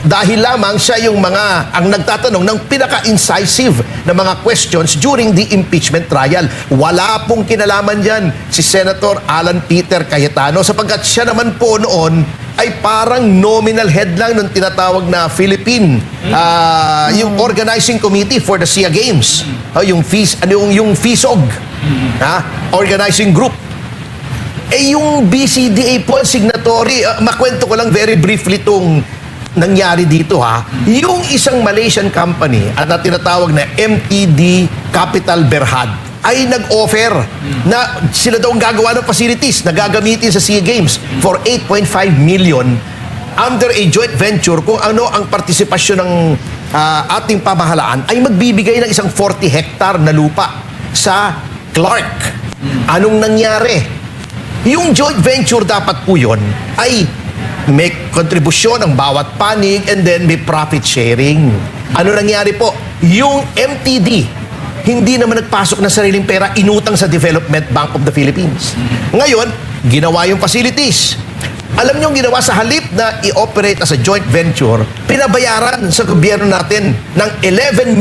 dahil lamang siya yung ang nagtatanong ng pinaka-incisive na mga questions during the impeachment trial. Wala pong kinalaman dyan si Senator Alan Peter Cayetano sapagkat siya naman po noon ay parang nominal head lang ng tinatawag na Philippine yung organizing committee for the SEA Games. Yung FISOG, organizing group. Yung BCDA po, signatory, makwento ko lang very briefly itong nangyari dito Yung isang Malaysian company at na tinatawag na MTD Capital Berhad ay nag-offer na sila daw ang gagawa ng facilities na gagamitin sa SEA Games for 8.5 million under a joint venture kung ano ang partisipasyon ng ating pamahalaan ay magbibigay ng isang 40 hectare na lupa sa Clark. Anong nangyari? Yung joint venture dapat po yun ay may kontribusyon ng bawat panig and then may profit sharing. Ano nangyari po? Yung MTD, hindi naman nagpasok ng sariling pera, inutang sa Development Bank of the Philippines. Ngayon, ginawa yung facilities. Alam niyo ang ginawa sa halip na i-operate as a joint venture, pinabayaran sa gobyerno natin ng 11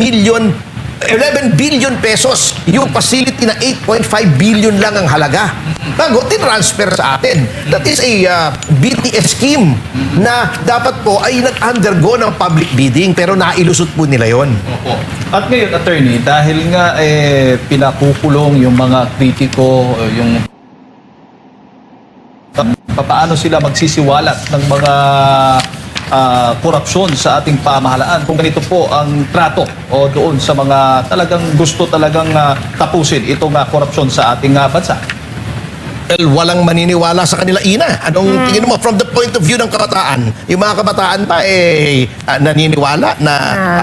billion pesos yung facility na 8.5 billion lang ang halaga. Bago, tinransfer sa atin. That is a BTS scheme na dapat po ay nag-undergo ng public bidding pero nailusot po nila yon. At ngayon, attorney, dahil nga pinakukulong yung mga kritiko, yung paano sila magsisiwalat ng mga korupsyon sa ating pamahalaan kung ganito po ang trato o doon sa mga talagang gusto talagang tapusin itong korupsyon sa ating bansa. Well, walang maniniwala sa kanila, Ina. Anong tingin mo from the point of view ng kabataan? Yung mga kabataan pa naniniwala na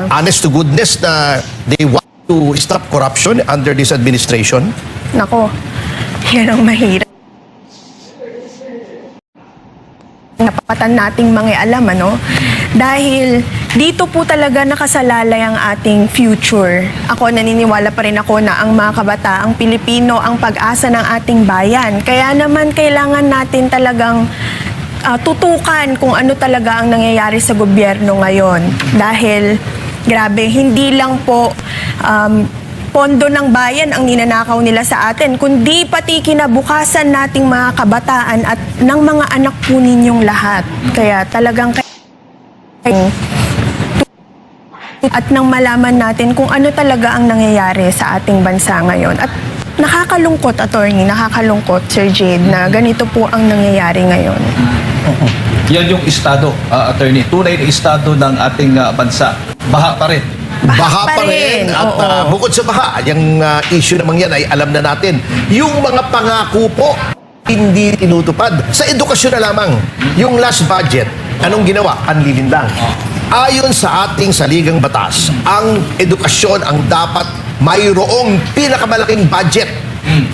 honest to goodness na they want to stop corruption under this administration? Nako, yan ang mahirap. Napatan nating mangialam, dahil dito po talaga nakasalalay ang ating future. Ako, naniniwala pa rin ako na ang mga kabataang Pilipino ang pag-asa ng ating bayan. Kaya naman kailangan natin talagang tutukan kung ano talaga ang nangyayari sa gobyerno ngayon. Dahil, grabe, hindi lang po pondo ng bayan ang ninanakaw nila sa atin, kundi pati kinabukasan nating mga kabataan at ng mga anak po ninyong lahat. Kaya talagang at nang malaman natin kung ano talaga ang nangyayari sa ating bansa ngayon. At nakakalungkot, attorney, nakakalungkot, Sir Jade, na ganito po ang nangyayari ngayon. Yan yung estado, attorney. Tunay na estado ng ating bansa. Baha pa rin. Baha pa rin. At bukod sa baha, yung issue namang yan ay alam na natin. Yung mga pangako po, hindi tinutupad. Sa edukasyon na lamang, yung last budget, anong ginawa? Anlilindang. Ayon sa ating saligang batas, ang edukasyon ang dapat mayroong pinakamalaking budget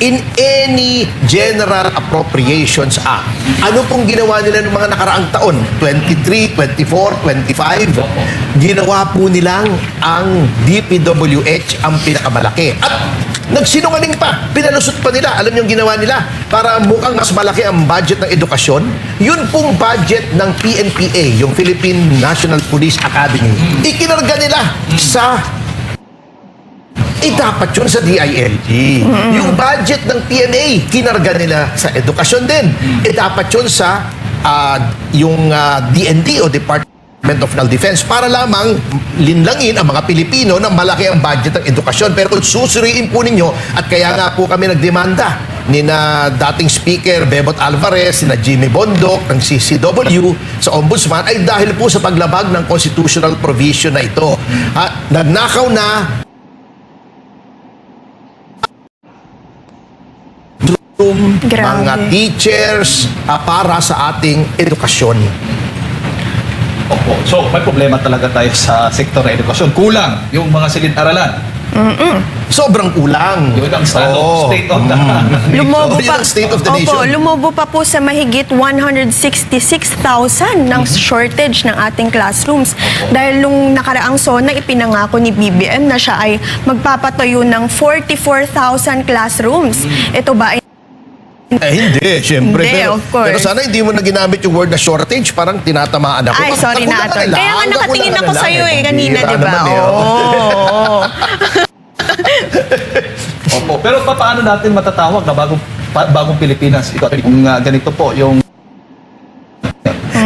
in any General Appropriations Act. Ano pong ginawa nila ng mga nakaraang taon? 23, 24, 25? Ginawa po nilang ang DPWH ang pinakamalaki. At nagsinungaling pa, pinalusot pa nila. Alam niyo yung ginawa nila? Para mukhang mas malaki ang budget ng edukasyon, yun pong budget ng PNPA, yung Philippine National Police Academy. Ikinarga nila sa dapat yun sa DILG. Yung budget ng PNA, kinarga nila sa edukasyon din. Dapat yun sa yung DND o Department of National Defense para lamang linlangin ang mga Pilipino na malaki ang budget ng edukasyon. Pero kung susuriin po ninyo, at kaya nga po kami nagdemanda ni na dating Speaker Bebot Alvarez, na Jimmy Bondoc, ng CCW sa Ombudsman, ay dahil po sa paglabag ng constitutional provision na ito. Nagnakaw na mga teachers para sa ating edukasyon. Opo. So, may problema talaga tayo sa sektor ng edukasyon. Kulang yung mga silid-aralan. Sobrang kulang. Yun ang state of the Lumobo pa, state of the nation. lumobo pa po sa mahigit 166,000 ng shortage ng ating classrooms. Dahil nung nakaraang SONA, ipinangako ni BBM na siya ay magpapatayo ng 44,000 classrooms. Ito ba ay Hindi, syempre. Hindi, pero, of course. pero sana hindi mo na ginamit yung word na shortage, parang tinatamaan ako. Ay, sorry Ako na, lang Atty. lang, Kaya nga ako nakatingin lang ako lang sa'yo eh. kanina, Bihira di ba? naman eh, oh. Oo. Opo. Pero paano natin matatawag na bagong Pilipinas? Ito, kung ganito po, yung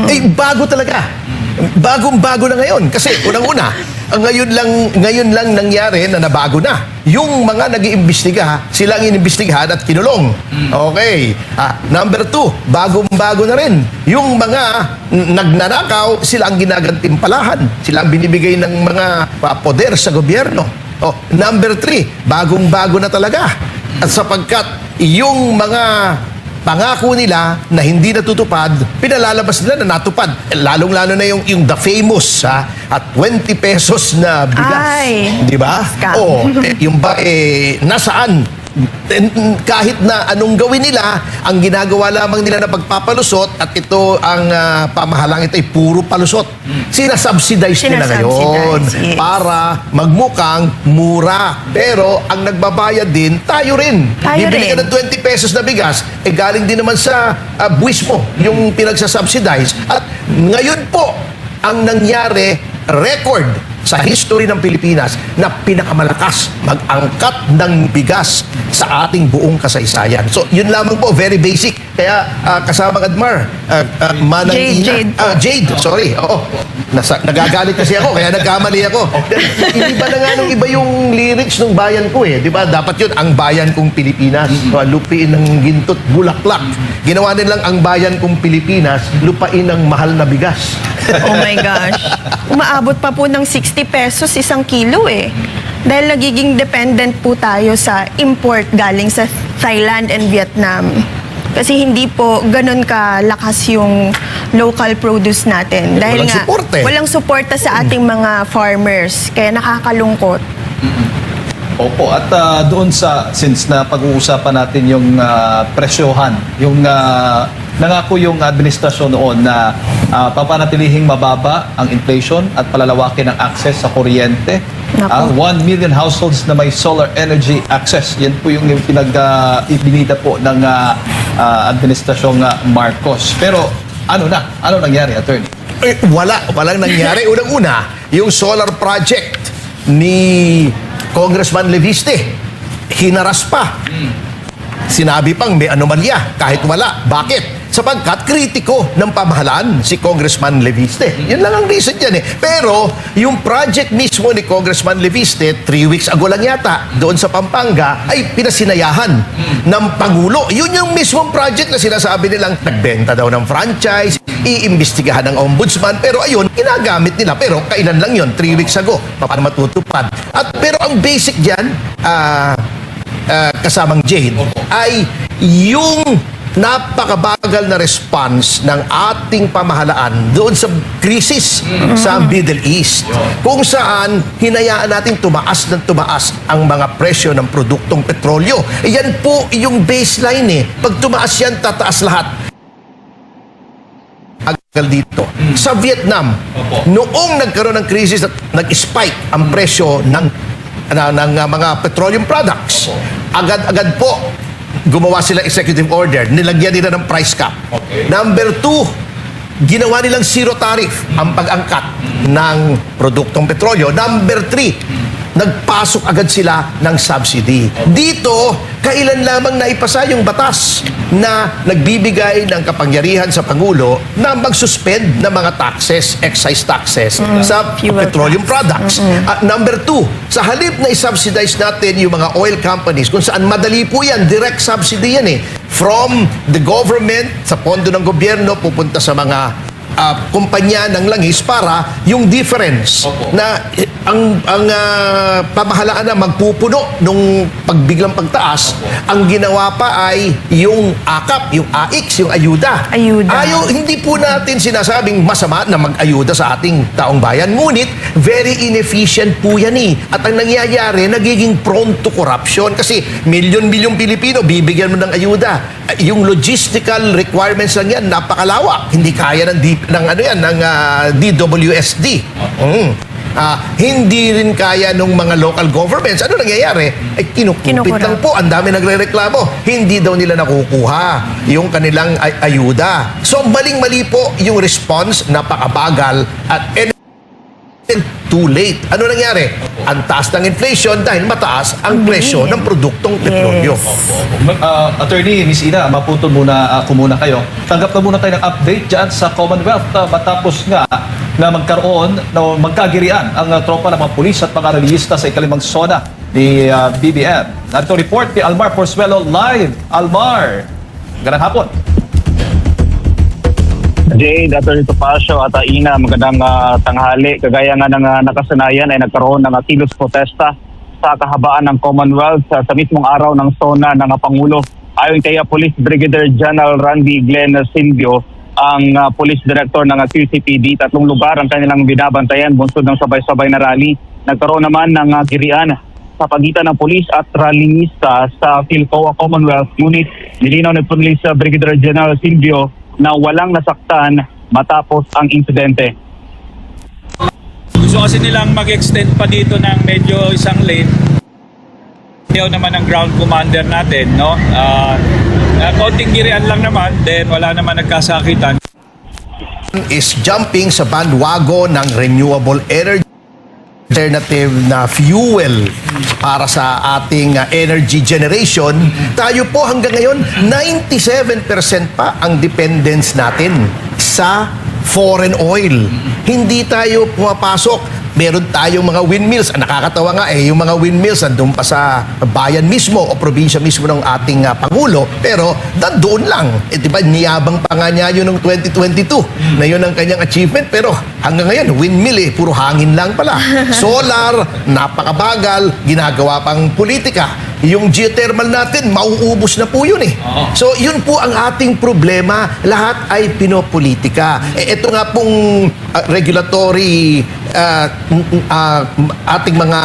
Eh, bago talaga. Bagong-bago na ngayon. Kasi unang-una, ngayon lang nangyari na nabago na. Yung mga nag-iimbestiga, sila ang inimbestigahan at kinulong. Okay. Number 2, bagong-bago na rin. Yung mga nagnanakaw, sila ang ginagantimpalahan. Sila ang binibigay ng mga poder sa gobyerno. Number 3, bagong-bago na talaga. At sapagkat yung mga pangako nila na hindi natutupad, pinalalabas nila na natupad. Lalong-lalo na yung the famous at 20 pesos na bigas. Ay, di ba? scam. Yung ba nasaan? Kahit na anong gawin nila, ang ginagawa lamang nila na pagpapalusot at ito ang pamahalang ito ay puro palusot. Sinasubsidize nila ngayon Sinasubsidize, yes. para magmukhang mura. Pero ang nagbabayad din, tayo rin. Tayo Bibili ka rin. ng 20 pesos na bigas, galing din naman sa buwis mo, yung pinagsasubsidize. At ngayon po, ang nangyari, record sa history ng Pilipinas na pinakamalakas mag-angkat ng bigas sa ating buong kasaysayan. So, yun lamang po, very basic. Kaya kasamang Admar, Manang Jade, Ina. Jade, sorry. Oo. Nagagalit kasi ako, kaya nagkamali ako. Hindi ba na nga nung iba yung lyrics ng bayan ko eh. Di ba? Dapat yun, ang bayan kong Pilipinas. Lupiin ng gintot, bulaklak. Ginawa nilang ang bayan kong Pilipinas, lupain ng mahal na bigas. Oh my gosh. Umaabot pa po ng 60 pesos isang kilo eh. Dahil nagiging dependent po tayo sa import galing sa Thailand and Vietnam. Kasi hindi po ganun kalakas yung local produce natin. Dahil Walang nga, support eh. walang suporta sa ating mga farmers. Kaya nakakalungkot. Opo, at doon since na pag-uusapan natin yung presyohan, yung nangako yung administrasyon noon na papanatilihin mababa ang inflation at palalawakin ang access sa kuryente. Nako. 1 million households na may solar energy access. Yan po yung ibinida po ng administrasyong Marcos. Pero ano nangyari, attorney? Walang nangyari. Unang-una, yung solar project ni Congressman Leviste, hinaras pa. Sinabi pang may anomalya kahit wala. Bakit? Sapagkat kritiko ng pamahalaan si Congressman Leviste. Yun lang ang reason dyan eh. Pero yung project mismo ni Congressman Leviste, 3 weeks ago lang yata, doon sa Pampanga, ay pinasinayahan ng Pangulo. Yun yung mismong project na sinasabi nilang nagbenta daw ng franchise, iimbestigahan ng ombudsman. Pero ayun, ginagamit nila. Pero kailan lang yun? 3 weeks ago. Paano matutupad? Pero ang basic dyan, kasamang Jade, ay yung napakabagal na response ng ating pamahalaan doon sa krisis sa Middle East. Kung saan hinayaan natin tumaas ng tumaas ang mga presyo ng produktong petrolyo. Yan po yung baseline eh. Pag tumaas yan, tataas lahat. Agal dito. Sa Vietnam, noong nagkaroon ng krisis at nag-spike ang presyo ng mga petroleum products, agad-agad po gumawa sila executive order, nilagyan nila ng price cap. Okay. Number 2, ginawa nilang zero tariff ang pag-angkat ng produktong petrolyo. Number 3, nagpasok agad sila ng subsidy. Dito, kailan lamang naipasa yung batas na nagbibigay ng kapangyarihan sa Pangulo na mag-suspend ng mga taxes, excise taxes sa Fuel petroleum products. Number 2, sa halip na i-subsidize natin yung mga oil companies, kung saan madali po yan, direct subsidy yan eh. From the government, sa pondo ng gobyerno, pupunta sa mga kumpanya ng langis para yung difference na ang pamahalaan na magpupuno nung pagbiglang pagtaas, ang ginawa pa ay yung AKAP, yung AIX, yung ayuda. Hindi po natin sinasabing masama na mag-ayuda sa ating taong bayan, ngunit very inefficient po yan eh. At ang nangyayari, nagiging prone to corruption kasi milyon-milyong Pilipino bibigyan mo ng ayuda. Yung logistical requirements lang yan, napakalawak. Hindi kaya ng DWSD. hindi rin kaya ng mga local governments. Ano nangyayari? Ay kinukupit Kinukura. lang po. Ang dami nagrereklamo. Hindi daw nila nakukuha yung kanilang ayuda. So maling-mali po yung response, napakabagal at too late. Ano nangyari? Ang taas ng inflation dahil mataas ang presyo ng produktong petrolyo. Attorney Miss Ina, maputol muna ako muna kayo. Tanggap na muna tayo ng update dyan sa Commonwealth matapos nga na magkaroon na magkagirian ang tropa ng mga pulis at mga reliyista sa ikalimang zona ni BBM. Narito report ni Almar Porzuelo live. Almar, magandang hapon. Jade, Atty. Topacio at Ina, magandang tanghali. Kagaya nga ng nakasanayan ay nagkaroon ng kilos protesta sa kahabaan ng Commonwealth sa mismong araw ng SONA ng Pangulo. Ayon kay Police Brigadier General Randy Glenn Silvio, ang Police Director ng QCPD, 3 lugar ang kanilang binabantayan bunsod ng sabay-sabay na rally. Nagkaroon naman ng girian sa pagitan ng pulis at rallyista sa Philcoa Commonwealth Unit. Nilinaw ni Police Brigadier General Silvio na walang nasaktan matapos ang insidente. Gusto kasi nilang mag-extend pa dito ng medyo isang lane. Ayaw naman ang ground commander natin, no? Konting girian lang naman, then wala naman nagkasakitan. Is jumping sa bandwagon ng renewable energy alternative na fuel para sa ating energy generation. Tayo po hanggang ngayon 97% pa ang dependence natin sa foreign oil. Hindi tayo pumapasok. Meron tayong mga windmills. Nakakatawa nga yung mga windmills nandun pa sa bayan mismo o probinsya mismo ng ating Pangulo. Pero nandoon lang. Diba, niyabang pa nga niya yun noong 2022 na yun ang kanyang achievement. Pero hanggang ngayon, windmill puro hangin lang pala. Solar, napakabagal, ginagawa pang politika. Yung geothermal natin, mauubos na po yun So, yun po ang ating problema. Lahat ay pinopolitika. Ito nga pong regulatory ating mga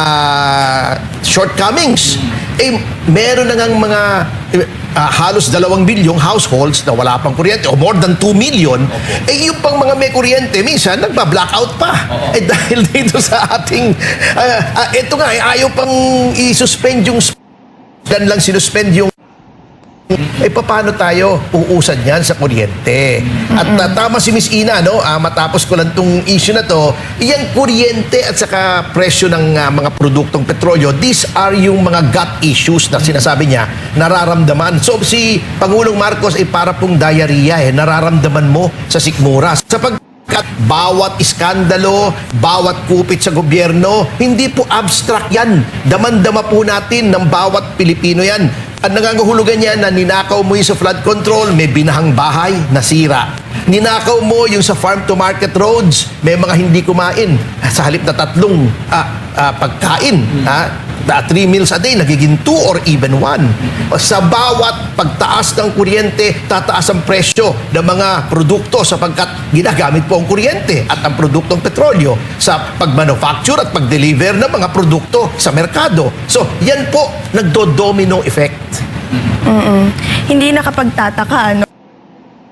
shortcomings. Meron na ngang mga halos 2 milyong households na wala pang kuryente o more than 2 million. Yung pang mga may kuryente, minsan nagba-blackout pa. Dahil dito sa ating ito nga, ayaw pang i-suspend yung dan lang sinuspend yung paano tayo uusad yan sa kuryente? At tama si Miss Ina, no? Matapos ko lang tong issue na to, yung kuryente at saka presyo ng mga produktong petrolyo, these are yung mga gut issues na sinasabi niya, nararamdaman. So si Pangulong Marcos ay para pong diarrhea nararamdaman mo sa sikmura. Bawat iskandalo, bawat kupit sa gobyerno, hindi po abstract yan. Daman-dama po natin ng bawat Pilipino yan. Ang nangangahulugan niya na ninakaw mo yung sa flood control, may binahang bahay, nasira. Ninakaw mo yung sa farm-to-market roads, may mga hindi kumain. Sa halip na 3 pagkain, 3 meals a day, nagiging 2 or even 1. Sa bawat pagtaas ng kuryente, tataas ang presyo ng mga produkto sapagkat ginagamit po ang kuryente at ang produktong petrolyo sa pagmanufacture at pagdeliver ng mga produkto sa merkado. So, yan po, nagdo-domino effect. Hindi nakapagtataka, ano?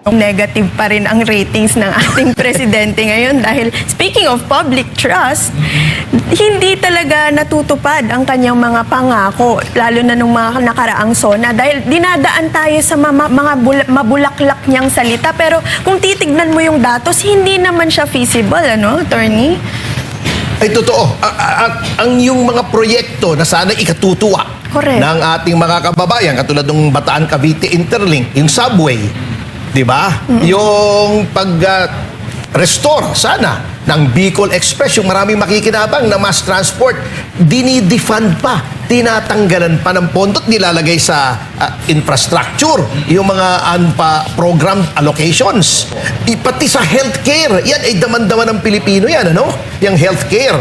Negative pa rin ang ratings ng ating presidente ngayon dahil speaking of public trust, hindi talaga natutupad ang kanyang mga pangako, lalo na nung mga nakaraang SONA dahil dinadaan tayo sa mga mabulaklak niyang salita, pero kung titignan mo yung datos, hindi naman siya feasible, ano, attorney? Ay, totoo. Ang yung mga proyekto na sana ikatutuwa Correct. ng ating mga kababayan, katulad ng Bataan Cavite Interlink, yung subway, di ba? Yung pag-restore sana ng Bicol Express, yung maraming makikinabang na mass transport, dinidefund pa, tinatanggalan pa ng pondo at nilalagay sa infrastructure, yung mga unprogrammed allocations. Pati sa healthcare, yan ay daman-daman ng Pilipino yan, ano? Yung healthcare.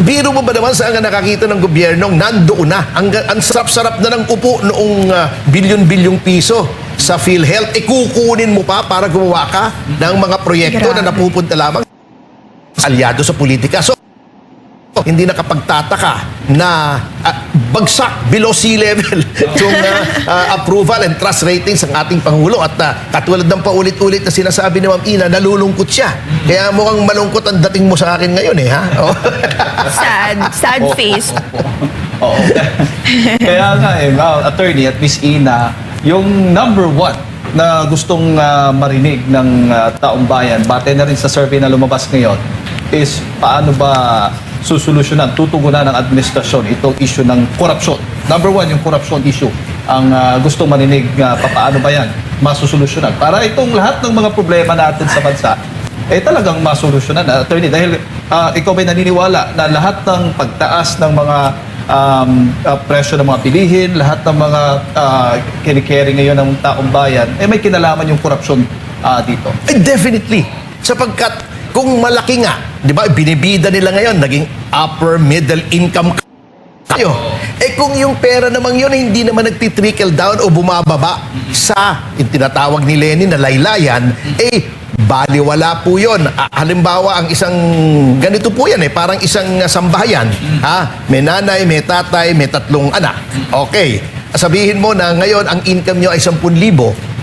Biro mo ba naman saan ka nakakita ng gobyernong nandoon na? Ang sarap-sarap na ng upo noong bilyon-bilyong piso sa PhilHealth, kukunin mo pa para gumawa ka ng mga proyekto na napupunta lamang sa alyado sa politika. So, hindi nakapagtataka na bagsak below sea level yung approval and trust ratings ng ating Pangulo. At katulad ng paulit-ulit na sinasabi ni Ma'am Ina, nalulungkot siya. Kaya mukhang malungkot ang dating mo sa akin ngayon ha? Oh. Sad face. Oo. Kaya nga attorney at Miss Ina, yung number one na gustong marinig ng taong bayan, batay na rin sa survey na lumabas ngayon, is paano ba susolusyonan, tutugunan ng administrasyon itong issue ng korupsyon. Number one, yung korupsyon issue. Ang gustong marinig, paano ba yan masusolusyonan? Para itong lahat ng mga problema natin sa bansa, talagang masolusyonan. Attorney, dahil ikaw ba'y naniniwala na lahat ng pagtaas ng mga presyo ng mga bilihin, lahat ng mga kinikeri ngayon ng taong bayan, may kinalaman yung korupsyon dito? Definitely. Sapagkat kung malaki nga, di ba, binibida nila ngayon, naging upper middle income tayo. Kung yung pera namang yun hindi naman nagtitrickle down o bumababa sa yung tinatawag ni Lenin na laylayan, baliwala po yun. Halimbawa, ang isang, ganito po yan parang isang sambahayan. May nanay, may tatay, may 3 anak. Okay. Sabihin mo na ngayon ang income nyo ay 10,000,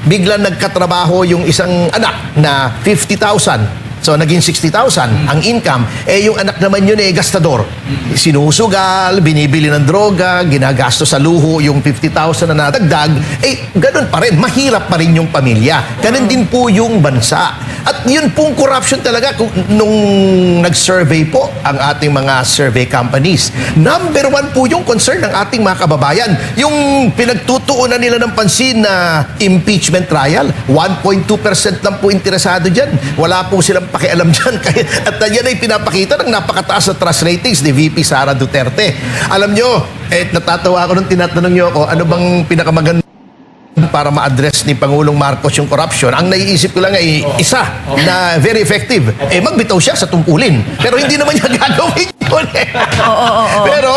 biglang nagkatrabaho yung isang anak na 50,000. So, naging 60,000 ang income. Yung anak naman yun gastador. Sinusugal, binibili ng droga, ginagasto sa luho yung 50,000 na nadagdag. Ganun pa rin. Mahirap pa rin yung pamilya. Ganun din po yung bansa. At yun pong corruption talaga nung nag-survey po ang ating mga survey companies. Number 1 po yung concern ng ating mga kababayan. Yung pinagtutuunan nila ng pansin na impeachment trial, 1.2% lang po interesado dyan. Wala po silang pakialam dyan. At yan ay pinapakita ng napakataas na trust ratings ni VP Sara Duterte. Alam nyo, natatawa ako nung tinatanong nyo ako, ano bang pinakamaganda para ma-address ni Pangulong Marcos yung corruption? Ang naiisip ko lang ay isa na very effective. Magbitaw siya sa tungkulin. Pero hindi naman niya gagawin yun. Pero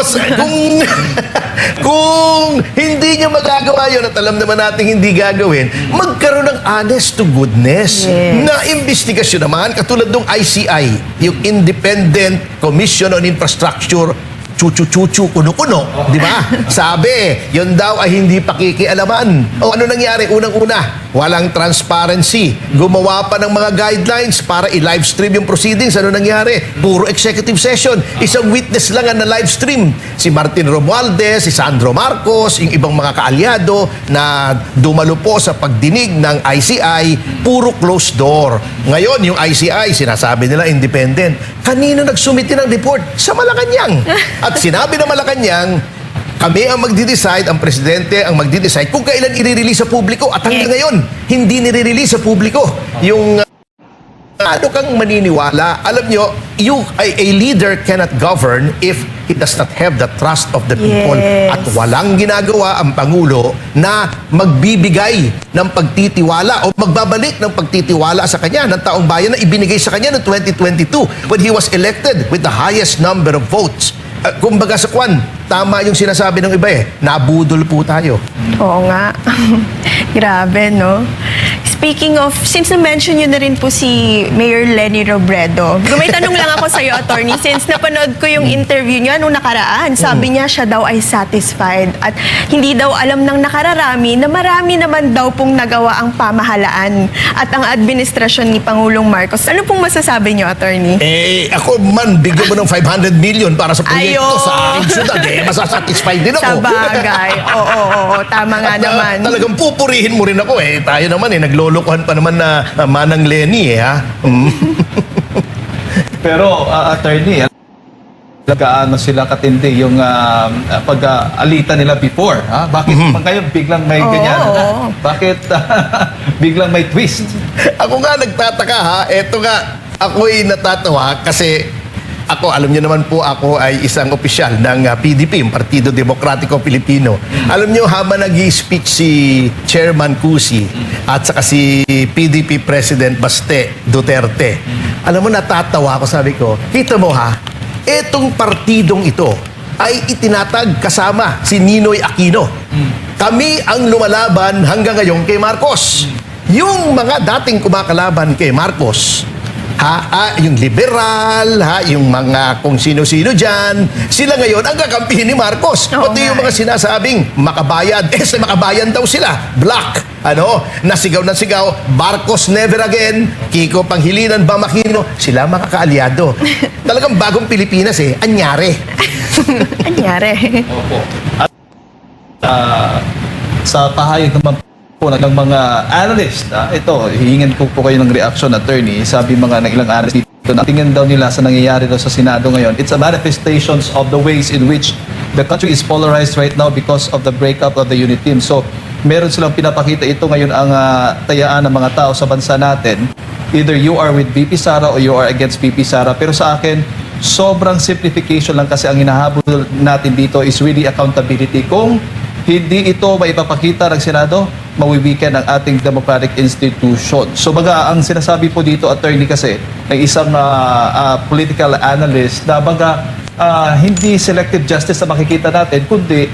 kung hindi niya magagawa yun at alam naman natin hindi gagawin, magkaroon ng honest to goodness na investigasyon naman katulad ng ICI, yung Independent Commission on Infrastructure, chuchu-chuchu, kuno-kuno, di ba? Sabi, yun daw ay hindi pakikialaman. O ano nangyari? Unang-una, walang transparency. Gumawa pa ng mga guidelines para i-live stream yung proceedings. Ano nangyari? Puro executive session. Isang witness lang ang na-live stream. Si Martin Romualdez, si Sandro Marcos, yung ibang mga kaalyado na dumalo po sa pagdinig ng ICI, puro closed door. Ngayon, yung ICI, sinasabi nila independent. Kanino nagsumiti ng report? Sa Malacanang. At sinabi na Malacanang, kami ang magdi-decide, ang presidente ang magdi-decide kung kailan i-release sa publiko. At hanggang ngayon, hindi nire-release sa publiko. Yung ano kang maniniwala, alam nyo, a leader cannot govern if he does not have the trust of the people. At walang ginagawa ang Pangulo na magbibigay ng pagtitiwala o magbabalik ng pagtitiwala sa kanya ng taong bayan na ibinigay sa kanya noong 2022 when he was elected with the highest number of votes. Kumbaga sa kwan, tama yung sinasabi ng iba nabudol po tayo. Oo nga. Grabe, no? Speaking of, since na-mention nyo na rin po si Mayor Leni Robredo, may tanong lang ako sa iyo, attorney, since napanood ko yung interview niya nung nakaraan, sabi niya siya daw ay satisfied at hindi daw alam ng nakararami na marami naman daw pong nagawa ang pamahalaan at ang administrasyon ni Pangulong Marcos. Ano pong masasabi niyo, attorney? Ako man, bigyan mo ng 500 million para sa proyekto sa aking syudad. Masasatisfied din ako. Sa bagay. Oo, tama nga naman. Talagang pupurihin mo rin ako Tayo naman naglolokohan pa naman na Manang Leni ha. Pero attorney, gaano sila katindi yung pag-alita nila before? Bakit ngayon biglang may ganyan? Bakit biglang may twist? Ako nga nagtataka Eto nga, ako'y natatawa kasi ako, alam niyo naman po, ako ay isang opisyal ng PDP, yung Partido Demokratiko Pilipino. Alam niyo, habang nag-i-speech si Chairman Cusi at saka si PDP President Baste Duterte, alam mo, natatawa ako, sabi ko, kita mo etong partidong ito ay itinatag kasama si Ninoy Aquino. Kami ang lumalaban hanggang ngayon kay Marcos. Yung mga dating kumakalaban kay Marcos, Yung liberal, yung mga kung sino-sino dyan, sila ngayon ang kakampihin ni Marcos. Oo Pati nga yung mga sinasabing makabayan, sa makabayan daw sila, black, nasigaw na sigaw, Marcos never again, Kiko Pangilinan, Bamakino, sila mga kaalyado. Talagang bagong Pilipinas anyari. Anyari. Opo. At sa pahayag naman po ng mga analyst, ito, hihingin po kayo ng reaction, attorney. Sabi mga ng ilang analyst dito, na tingin daw nila sa nangyayari daw sa Senado ngayon, it's a manifestations of the ways in which the country is polarized right now because of the breakup of the unit team. So, meron silang pinapakita ito ngayon ang tayaan ng mga tao sa bansa natin. Either you are with VP Sara or you are against VP Sara. Pero sa akin, sobrang simplification lang kasi ang hinahabol natin dito is really accountability. Kung hindi ito maipapakita ng Senado, mawiwiken ang ating democratic institution. So baga, ang sinasabi po dito, attorney, kasi ng isang political analyst, na baga hindi selective justice na makikita natin, kundi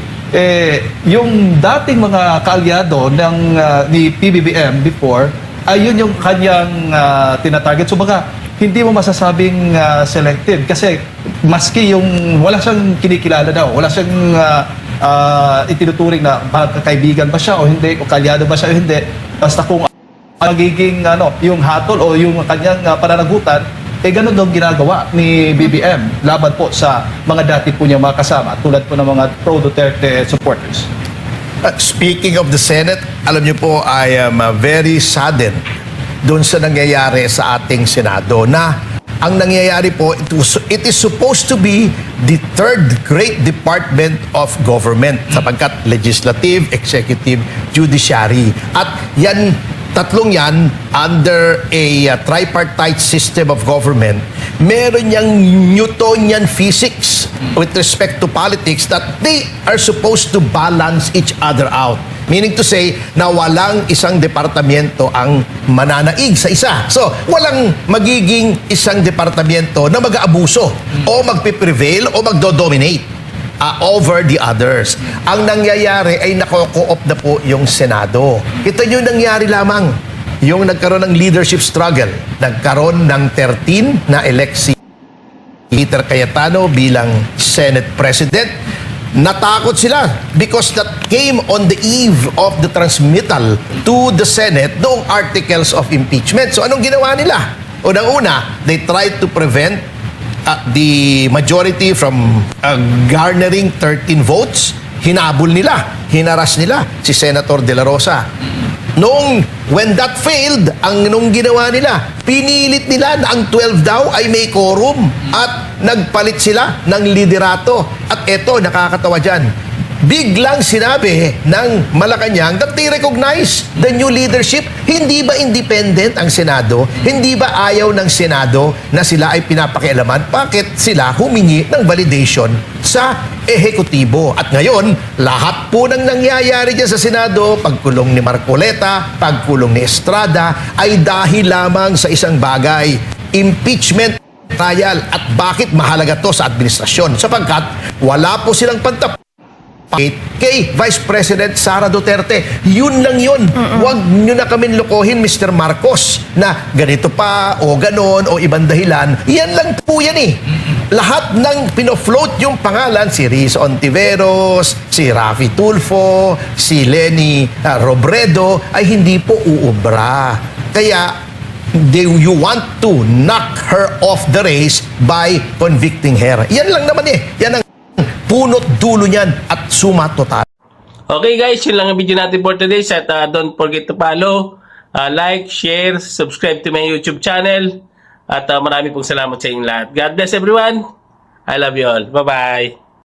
yung dating mga kaalyado ni PBBM before, ayun yung kanyang tinatarget. So baga, hindi mo masasabing selective kasi maski yung wala siyang kinikilala daw, wala siyang itinuturing na kaibigan ba siya o hindi, o kalyado ba siya o hindi, basta kung magiging yung hatol o yung kanyang pananagutan, ganun daw ginagawa ni BBM laban po sa mga dati po niyang mga kasama tulad po ng mga pro-Duterte supporters. Speaking of the Senate, alam niyo po, I am very saddened doon sa nangyayari sa ating Senado na ang nangyayari po, it is supposed to be the third great department of government sapagkat legislative, executive, judiciary. At yan, tatlong yan, under a tripartite system of government, meron niyang Newtonian physics with respect to politics that they are supposed to balance each other out. Meaning to say na walang isang departamento ang mananaig sa isa. So, walang magiging isang departamento na mag-aabuso o magpiprevail o magdodominate over the others. Ang nangyayari ay nako-co-op na po yung Senado. Ito yung nangyari lamang. Yung nagkaroon ng leadership struggle. Nagkaroon ng 13 na elect si Peter Cayetano bilang Senate President. Natakot sila because that came on the eve of the transmittal to the Senate noong articles of impeachment. So anong ginawa nila? Unang-una, they tried to prevent the majority from garnering 13 votes. Hinabol nila, hinaras nila si Senator De La Rosa. When that failed, nung ginawa nila, pinilit nila na ang 12 daw ay may quorum at nagpalit sila ng liderato. At eto, nakakatawa dyan, biglang sinabi ng Malacanang that they recognize the new leadership. Hindi ba independent ang Senado? Hindi ba ayaw ng Senado na sila ay pinapakialaman? Bakit sila humingi ng validation sa ehekutibo? At ngayon, lahat po ng nangyayari dyan sa Senado, pagkulong ni Marcoleta, pagkulong ni Estrada, ay dahil lamang sa isang bagay, impeachment trial. At bakit mahalaga to sa administrasyon? Sapagkat wala po silang pantap kay Vice President Sara Duterte. Yun lang yun. Huwag nyo na kami lokohin, Mr. Marcos, na ganito pa, o ganon, o ibang dahilan. Yan lang po yan eh. Lahat ng pinofloat yung pangalan, si Riz Ontiveros, si Raffy Tulfo, si Lenny Robredo, ay hindi po uubra. Kaya, you want to knock her off the race by convicting her. Yan lang naman eh. Yan ang punot dulo niyan at suma total. Okay guys, yun lang ang video natin for today. At don't forget to follow, like, share, subscribe to my YouTube channel. At marami pong salamat sa inyong lahat. God bless everyone. I love you all. Bye-bye.